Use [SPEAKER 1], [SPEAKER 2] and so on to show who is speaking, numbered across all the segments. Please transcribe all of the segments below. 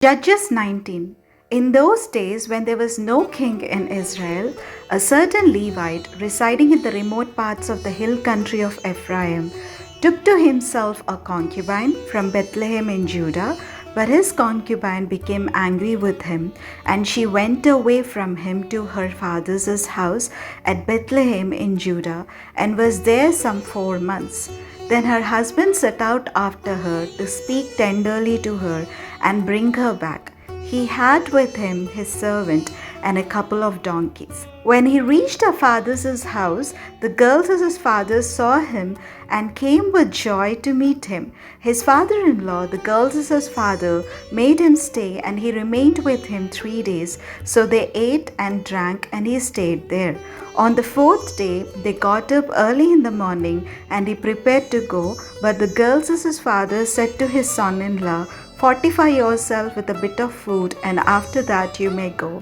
[SPEAKER 1] Judges 19. In those days, when there was no king in Israel, a certain Levite residing in the remote parts of the hill country of Ephraim took to himself a concubine from Bethlehem in Judah. But his concubine became angry with him, and she went away from him to her father's house at Bethlehem in Judah, and was there some 4 months. Then her husband set out after her to speak tenderly to her and bring her back. He had with him his servant and a couple of donkeys. When he reached her father's house, the girls of his father saw him and came with joy to meet him. His father-in-law, the girls of his father, made him stay, and he remained with him 3 days. So they ate and drank, and he stayed there. On the 4th day, they got up early in the morning, and he prepared to go. But the girls of his father said to his son-in-law, "Fortify yourself with a bit of food, and after that you may go."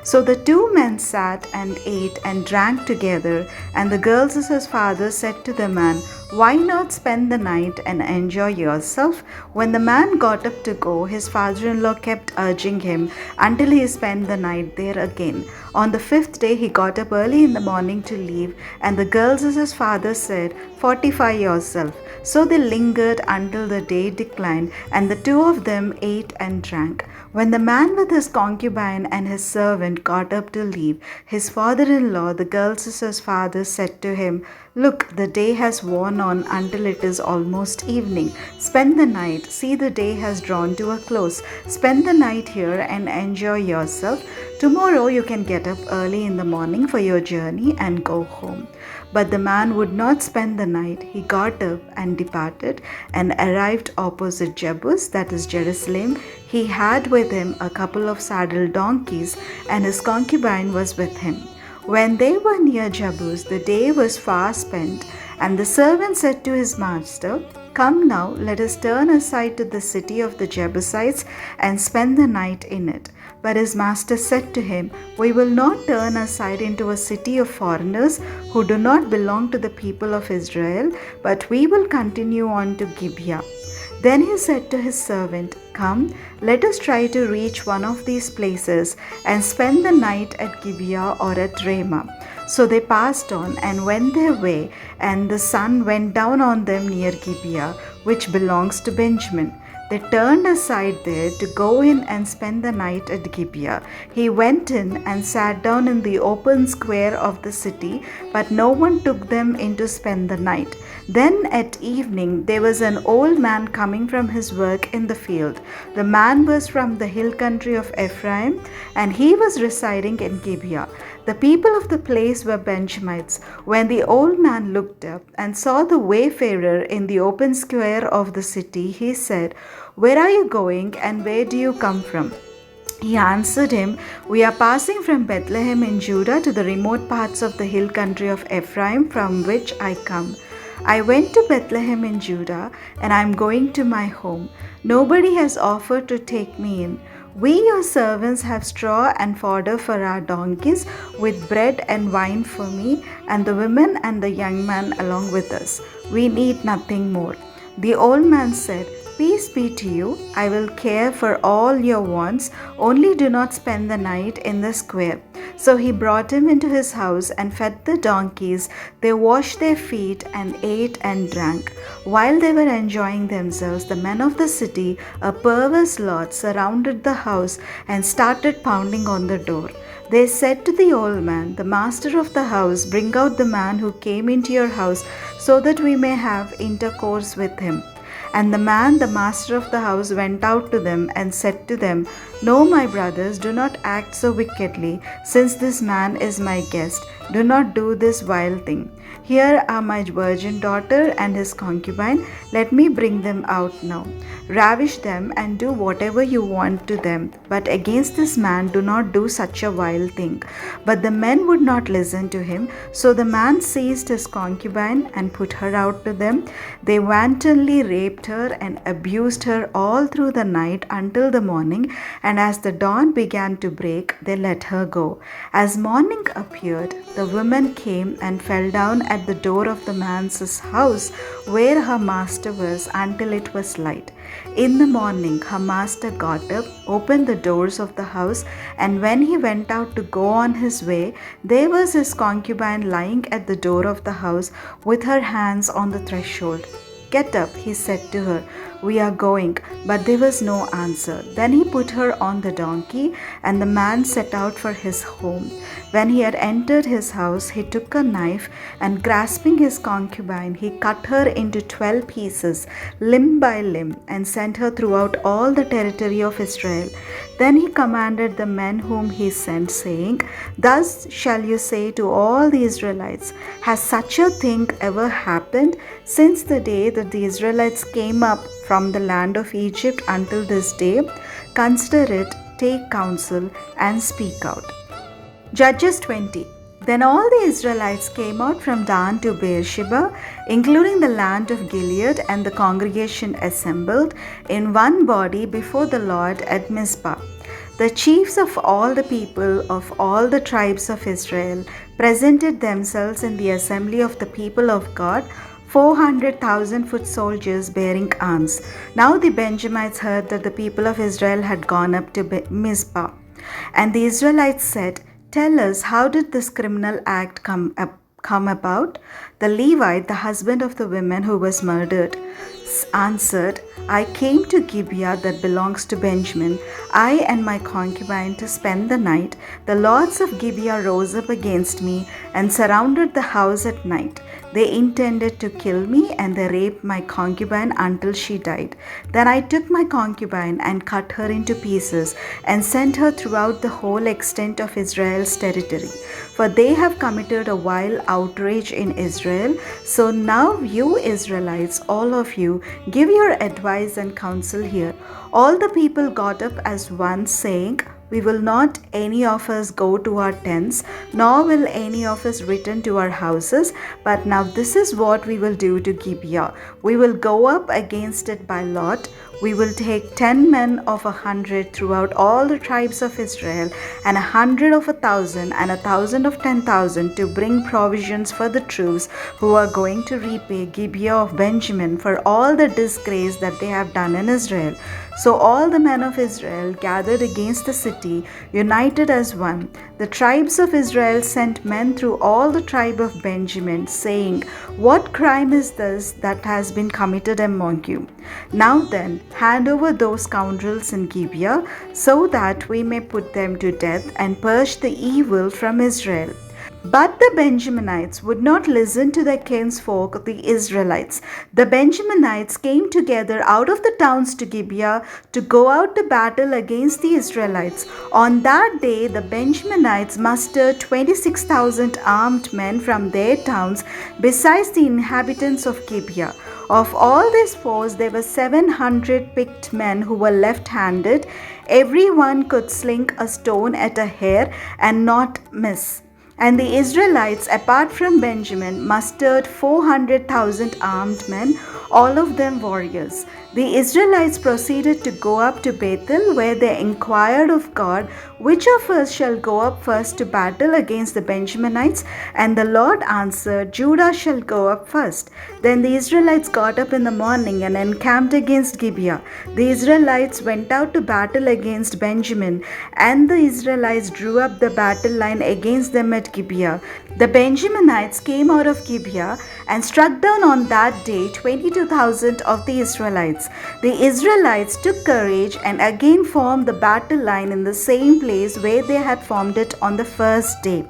[SPEAKER 1] So the 2 men sat and ate and drank together, and the girls of his father said to the man, "Why not spend the night and enjoy yourself?" When the man got up to go, his father-in-law kept urging him until he spent the night there again. On the 5th day he got up early in the morning to leave, and the girls of his father said, "Fortify yourself." So they lingered until the day declined, and the 2 of them ate and drank. When the man with his concubine and his servant got up to leave, his father-in-law, the girls of his father, said to him, "Look, the day has worn on until it is almost evening. Spend the night. See, the day has drawn to a close. Spend the night here and enjoy yourself. Tomorrow you can get up early in the morning for your journey and go home." But the man would not spend the night. He got up and departed and arrived opposite Jebus, that is Jerusalem. He had with him a couple of saddled donkeys, and his concubine was with him. When they were near Jebus, the day was far spent, and the servant said to his master, "Come now, let us turn aside to the city of the Jebusites and spend the night in it." But his master said to him, "We will not turn aside into a city of foreigners who do not belong to the people of Israel, but we will continue on to Gibeah." Then he said to his servant, "Come, let us try to reach one of these places and spend the night at Gibeah or at Ramah." So they passed on and went their way, and the sun went down on them near Gibeah, which belongs to Benjamin. They turned aside there to go in and spend the night at Gibeah. He went in and sat down in the open square of the city, but no one took them in to spend the night. Then at evening there was an old man coming from his work in the field. The man was from the hill country of Ephraim, and he was residing in Gibeah. The people of the place were Benjamites. When the old man looked up and saw the wayfarer in the open square of the city, he said, "Where are you going, and where do you come from?" He answered him, "We are passing from Bethlehem in Judah to the remote parts of the hill country of Ephraim, from which I come. I went to Bethlehem in Judah, and I am going to my home. Nobody has offered to take me in. We, your servants, have straw and fodder for our donkeys, with bread and wine for me, and the women and the young man along with us. We need nothing more." The old man said, "Peace be to you. I will care for all your wants. Only do not spend the night in the square." So he brought him into his house and fed the donkeys. They washed their feet and ate and drank. While they were enjoying themselves, the men of the city, a perverse lot, surrounded the house and started pounding on the door. They said to the old man, "The master of the house, bring out the man who came into your house, so that we may have intercourse with him." And the man, the master of the house, went out to them and said to them, "No, my brothers, do not act so wickedly, since this man is my guest. Do not do this vile thing. Here are my virgin daughter and his concubine. Let me bring them out now. Ravish them and do whatever you want to them. But against this man do not do such a vile thing." But the men would not listen to him. So the man seized his concubine and put her out to them. They wantonly raped raped her and abused her all through the night until the morning, and as the dawn began to break, they let her go. As morning appeared, the woman came and fell down at the door of the man's house where her master was until it was light. In the morning, her master got up, opened the doors of the house, and when he went out to go on his way, there was his concubine lying at the door of the house with her hands on the threshold. "Get up," he said to her. "We are going." But there was no answer. Then he put her on the donkey, and the man set out for his home. When he had entered his house, he took a knife, and grasping his concubine, he cut her into 12 pieces, limb by limb, and sent her throughout all the territory of Israel. Then he commanded the men whom he sent, saying, "Thus shall you say to all the Israelites, has such a thing ever happened since the day that the Israelites came up from the land of Egypt until this day? Consider it, take counsel, and speak out." Judges 20. Then all the Israelites came out from Dan to Beersheba, including the land of Gilead, and the congregation assembled in one body before the Lord at Mizpah. The chiefs of all the people of all the tribes of Israel presented themselves in the assembly of the people of God, 400,000 foot soldiers bearing arms. Now the Benjamites heard that the people of Israel had gone up to Mizpah. And the Israelites said, "Tell us, how did this criminal act come about?" The Levite, the husband of the woman who was murdered, answered, "I came to Gibeah that belongs to Benjamin, I and my concubine, to spend the night. The lords of Gibeah rose up against me and surrounded the house at night. They intended to kill me, and they raped my concubine until she died. Then I took my concubine and cut her into pieces and sent her throughout the whole extent of Israel's territory. For they have committed a vile outrage in Israel. So now you Israelites, all of you, give your advice and counsel here." All the people got up as one, saying, "We will not any of us go to our tents, nor will any of us return to our houses. But now this is what we will do to Gibeah. We will go up against it by lot. We will take 10 men of 100 throughout all the tribes of Israel, and 100 of 1,000, and 1,000 of 10,000, to bring provisions for the troops who are going to repay Gibeah of Benjamin for all the disgrace that they have done in Israel." So all the men of Israel gathered against the city, united as one. The tribes of Israel sent men through all the tribe of Benjamin, saying, "What crime is this that has been committed among you? Now then, hand over those scoundrels in Gibeah, so that we may put them to death and purge the evil from Israel." But the Benjaminites would not listen to their kinsfolk, the Israelites. The Benjaminites came together out of the towns to Gibeah to go out to battle against the Israelites. On that day, the Benjaminites mustered 26,000 armed men from their towns, besides the inhabitants of Gibeah. Of all this force, there were 700 picked men who were left-handed. Every one could sling a stone at a hair and not miss. And the Israelites, apart from Benjamin, mustered 400,000 armed men, all of them warriors. The Israelites proceeded to go up to Bethel, where they inquired of God, "Which of us shall go up first to battle against the Benjaminites?" And the Lord answered, "Judah shall go up first." Then the Israelites got up in the morning and encamped against Gibeah. The Israelites went out to battle against Benjamin, and the Israelites drew up the battle line against them at Gibeah. The Benjaminites came out of Gibeah and struck down on that day 22,000 of the Israelites. The Israelites took courage and again formed the battle line in the same place where they had formed it on the first day.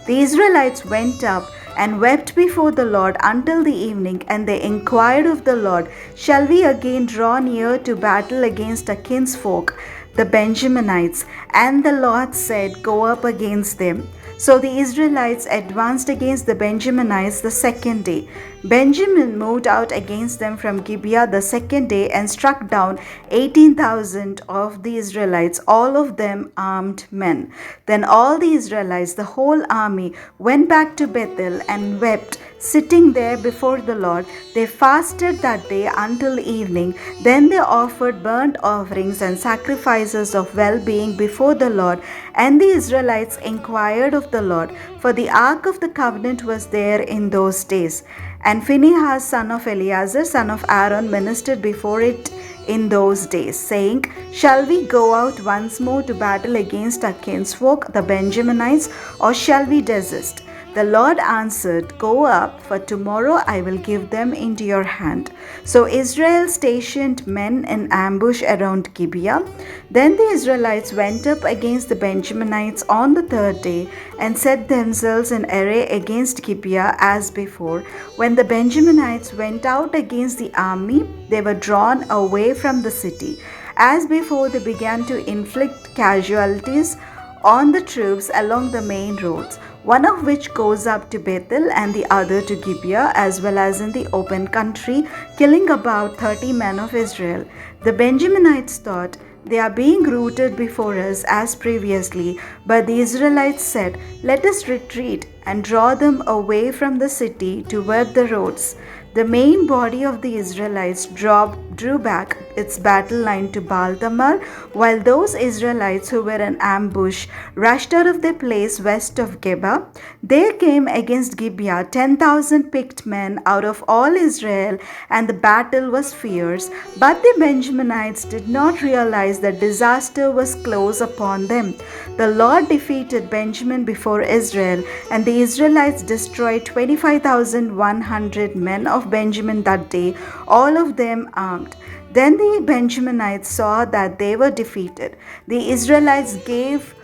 [SPEAKER 1] The Israelites went up and wept before the Lord until the evening, and they inquired of the Lord, "Shall we again draw near to battle against our kinsfolk, the Benjaminites?" And the Lord said, "Go up against them." So the Israelites advanced against the Benjaminites the second day. Benjamin moved out against them from Gibeah the second day and struck down 18,000 of the Israelites, all of them armed men. Then all the Israelites, the whole army, went back to Bethel and wept, sitting there before the Lord. They fasted that day until evening. Then they offered burnt offerings and sacrifices of well-being before the Lord. And the Israelites inquired of the Lord, for the ark of the covenant was there in those days. And Phinehas, son of Eleazar, son of Aaron, ministered before it in those days, saying, Shall we go out once more to battle against our kinsfolk, the Benjaminites, or shall we desist? The Lord answered, Go up, for tomorrow I will give them into your hand. So Israel stationed men in ambush around Gibeah. Then the Israelites went up against the Benjaminites on the third day and set themselves in array against Gibeah as before. When the Benjaminites went out against the army, they were drawn away from the city. As before, they began to inflict casualties on the troops along the main roads, one of which goes up to Bethel and the other to Gibeah, as well as in the open country, killing about 30 men of Israel. The Benjaminites thought, They are being routed before us as previously, but the Israelites said, Let us retreat and draw them away from the city toward the roads. The main body of the Israelites drew back its battle line to Baal-Tamar, while those Israelites who were in ambush rushed out of their place west of Geba. There came against Gibeah 10,000 picked men out of all Israel, and the battle was fierce. But the Benjaminites did not realize that disaster was close upon them. The Lord defeated Benjamin before Israel, and the Israelites destroyed 25,100 men of Benjamin that day, all of them armed. Then the Benjaminites saw that they were defeated. The Israelites gave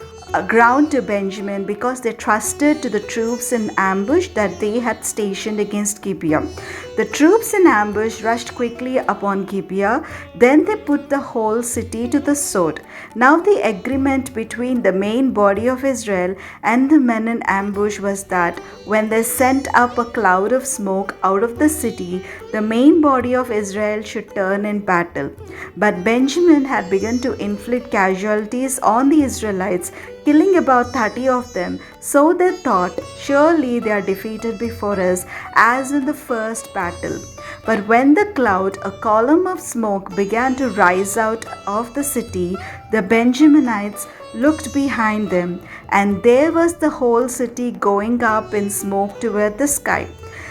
[SPEAKER 1] ground to Benjamin because they trusted to the troops in ambush that they had stationed against Gibeah. The troops in ambush rushed quickly upon Gibeah. Then they put the whole city to the sword. Now the agreement between the main body of Israel and the men in ambush was that when they sent up a cloud of smoke out of the city, the main body of Israel should turn in battle. But Benjamin had begun to inflict casualties on the Israelites, killing about 30 of them. So they thought, Surely they are defeated before us, as in the first battle. But when the cloud, a column of smoke, began to rise out of the city, the Benjaminites looked behind them, and there was the whole city going up in smoke toward the sky.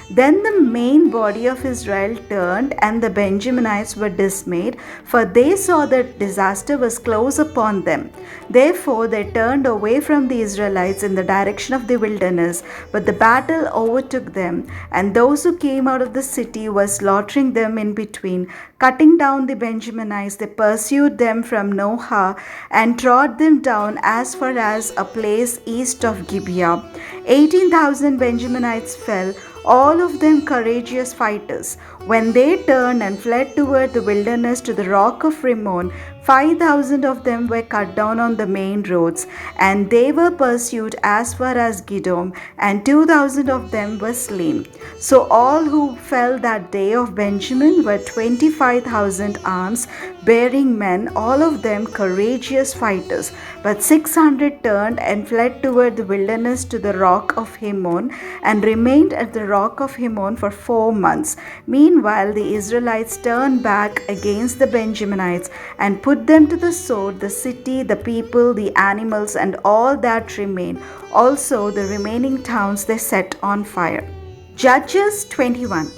[SPEAKER 1] Then the main body of Israel turned, and the Benjaminites were dismayed, for they saw that disaster was close upon them. Therefore they turned away from the Israelites in the direction of the wilderness, but the battle overtook them, and those who came out of the city were slaughtering them in between. Cutting down the Benjaminites, they pursued them from Nohah and trod them down as far as a place east of Gibeah. 18,000 Benjaminites fell, all of them courageous fighters. When they turned and fled toward the wilderness to the rock of Rimmon, 5,000 of them were cut down on the main roads, and they were pursued as far as Gidom, and 2,000 of them were slain. So all who fell that day of Benjamin were 25,000 arms-bearing men, all of them courageous fighters. But 600 turned and fled toward the wilderness to the rock of Hinnom, and remained at the rock of Hinnom for 4 months. Meanwhile the Israelites turned back against the Benjaminites and put them to the sword, the city, the people, the animals, and all that remained. Also the remaining towns they set on fire. Judges 21.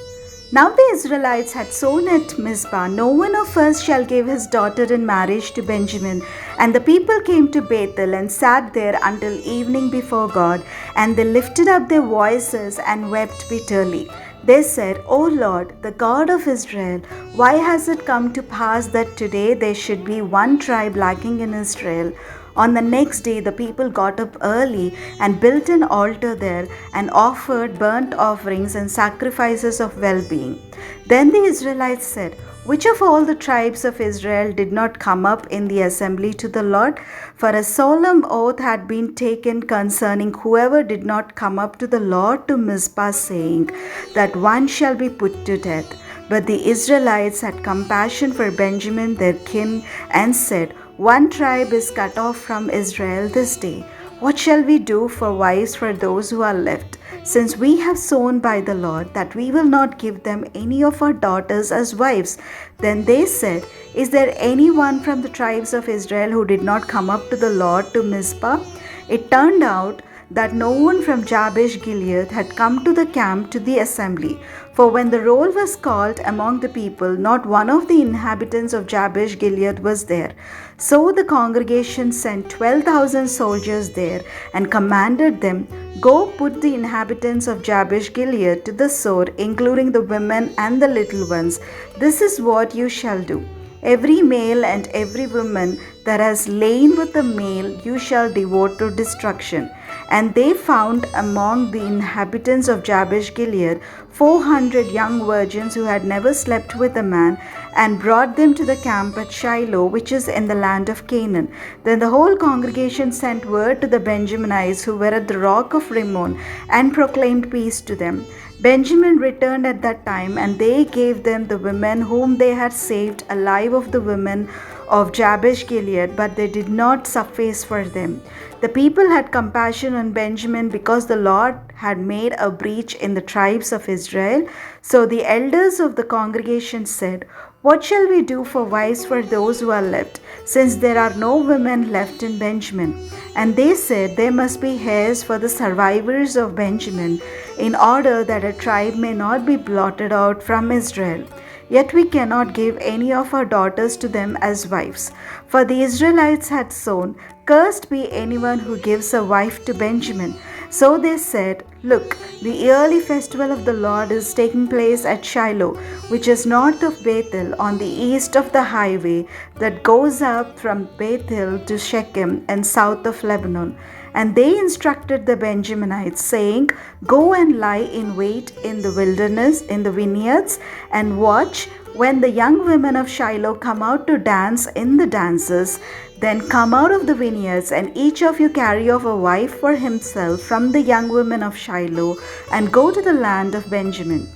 [SPEAKER 1] Now the Israelites had sown at Mizpah, No one of us shall give his daughter in marriage to Benjamin. And the people came to Bethel and sat there until evening before God, and they lifted up their voices and wept bitterly. They said, O Lord, the God of Israel, why has it come to pass that today there should be one tribe lacking in Israel? On the next day the people got up early and built an altar there and offered burnt offerings and sacrifices of well-being. Then the Israelites said, Which of all the tribes of Israel did not come up in the assembly to the Lord? For a solemn oath had been taken concerning whoever did not come up to the Lord to Mizpah, saying, that one shall be put to death. But the Israelites had compassion for Benjamin their kin, and said, One tribe is cut off from Israel this day. What shall we do for wives for those who are left? Since we have sworn by the Lord that we will not give them any of our daughters as wives. Then they said, Is there anyone from the tribes of Israel who did not come up to the Lord to Mizpah? It turned out that no one from Jabesh Gilead had come to the camp to the assembly. For when the roll was called among the people, not one of the inhabitants of Jabesh Gilead was there. So the congregation sent 12,000 soldiers there and commanded them, Go put the inhabitants of Jabesh Gilead to the sword, including the women and the little ones. This is what you shall do. Every male and every woman that has lain with a male you shall devote to destruction. And they found among the inhabitants of Jabesh Gilead 400 young virgins who had never slept with a man, and brought them to the camp at Shiloh, which is in the land of Canaan. Then the whole congregation sent word to the Benjaminites who were at the rock of Rimmon, and proclaimed peace to them. Benjamin returned at that time, and they gave them the women whom they had saved alive of the women of Jabesh Gilead, but they did not suffice for them. The people had compassion on Benjamin because the Lord had made a breach in the tribes of Israel. So the elders of the congregation said, What shall we do for wives for those who are left, since there are no women left in Benjamin? And they said, There must be heirs for the survivors of Benjamin, in order that a tribe may not be blotted out from Israel. Yet we cannot give any of our daughters to them as wives. For the Israelites had sown, Cursed be anyone who gives a wife to Benjamin. So they said, Look, the yearly festival of the Lord is taking place at Shiloh, which is north of Bethel, on the east of the highway that goes up from Bethel to Shechem and south of Lebanon. And they instructed the Benjaminites, saying, Go and lie in wait in the wilderness, in the vineyards, and watch when the young women of Shiloh come out to dance in the dances. Then come out of the vineyards, and each of you carry off a wife for himself from the young women of Shiloh, and go to the land of Benjamin.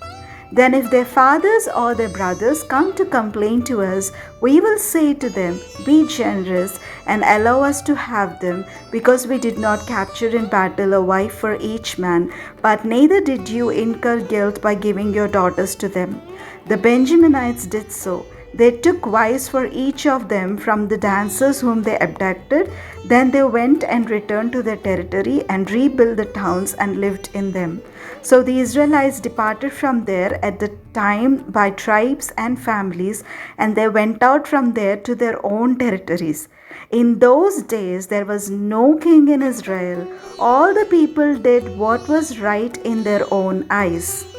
[SPEAKER 1] Then if their fathers or their brothers come to complain to us, we will say to them, Be generous and allow us to have them, because we did not capture in battle a wife for each man, but neither did you incur guilt by giving your daughters to them. The Benjaminites did so. They took wives for each of them from the dancers whom they abducted. Then they went and returned to their territory and rebuilt the towns and lived in them. So the Israelites departed from there at the time by tribes and families, and they went out from there to their own territories. In those days there was no king in Israel. All the people did what was right in their own eyes.